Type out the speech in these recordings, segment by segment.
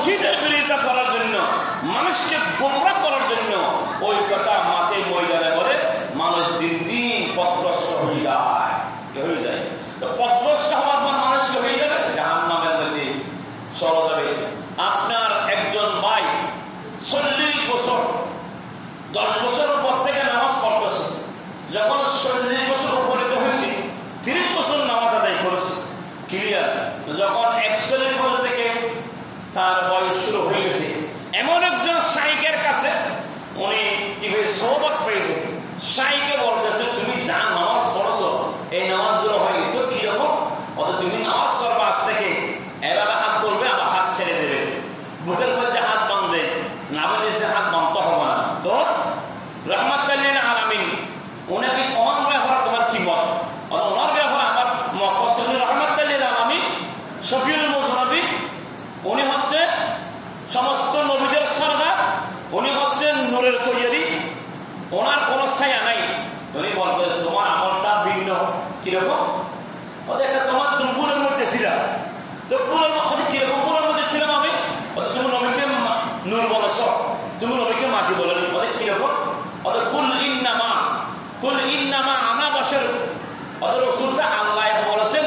তৌহিদের বিরোধিতা করার জন্য, মানুষকে গোমরাহ করার জন্য ওই কথা মাঠে ময়দানে বলে, মানুষ দিন দিন পথভ্রষ্ট হয়ে যায়। হয়ে যায় তো পথভ্রষ্ট হওয়ার পর মানুষকে হয়ে যাবে জাহান্নামের মধ্যে চলে যাবে। আপনার একজন ভাই 40 বছর 10 বছরের পর থেকে নামাজ পড়তেছে, যখন 40 বছর উপনীত হয়েছে 30 বছর নামাজ আদায় করেছে ক্লিয়ার। যখন 41 বছর থেকে তার বয়স শুরু হয়ে গেছে, এমন একজন শাইখের কাছে উনি কি হয়ে সোহবত পেয়েছে, শাইখে বলতেছে তুমি যা নামাজ পড়ছো এই নামাজগুলো হয় তো কিরকম, অত তুমি নামাজ পড়বা আজ থেকে এভাবে হাত তুলবে আবার হাত ছেড়ে দেবে, বুকের মধ্যে হাত বাঁধবে, নামের নিচে হাত বাঁধতে হবে না। তো রাহমাতুল লিল আলামিন উনাকে ওনার ব্যাপারে তোমার কি মত? ওনার ব্যাপারে আমার মত হচ্ছে রাহমাতুল লিল আলামিন শফিউল মুজনবী, উনি হচ্ছে সমস্ত নবীদের সরদার, উনি হচ্ছেন নূরের তৈরি, ওনার কোনো ছায়া নাই। উনি বলবেন তোমার আমলটা ভিন্ন কিরকম, ওদের তোমার দুর্গুণের মধ্যে ছিলাম, তো কিরকম গুণের মধ্যে ছিলাম আমি, তুমি নবীকে নূর বলেছ, তুমি নবীকে মাটি বলে ওদের কিরকম, ওদের কুল ইন্নামা আনা বসর, ওদের রসুলটা আল্লাহ বলেছেন,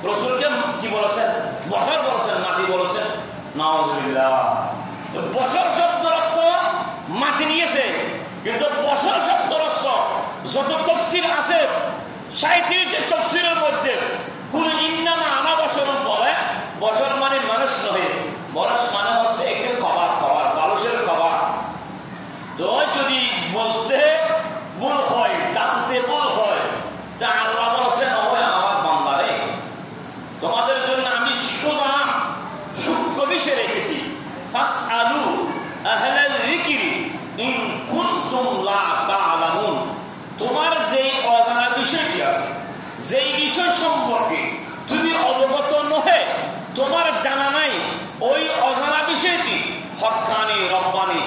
রসুলকে কি বলেছেন, বসর বলেছেন, মাটি বলেছেন। নাউজুবিল্লাহ। বসর শব্দের অর্থ মাটি নিয়েছে, কিন্তু বসর শব্দের অর্থ যত তাফসীর আছে 37টি তাফসীরের মধ্যে কুল ইন্নামা আনা বসর বলে, বসর মানে মানুষ নয়, বরস মানে হচ্ছে একটি খাবার, মানুষের খাবার। তো যদি বুঝতে ভুল হয়, জানতে ভুল হয়, তা আল্লাহ বলেছেন আমার বান্দারে তোমাদের জন্য আমি সোজা সূক্ষ্ম বিষয় রেখেছি, ফাসআলু আহলাল যিকরি ইন কুনতুম লা তা'লামুন। তোমার যেই অজানা বিষয়টি আছে, যেই বিষয় সম্পর্কে তুমি অবগত নহে, তোমার জানা নাই, ওই অজানা বিষয়টি হক্কানি রব্বানি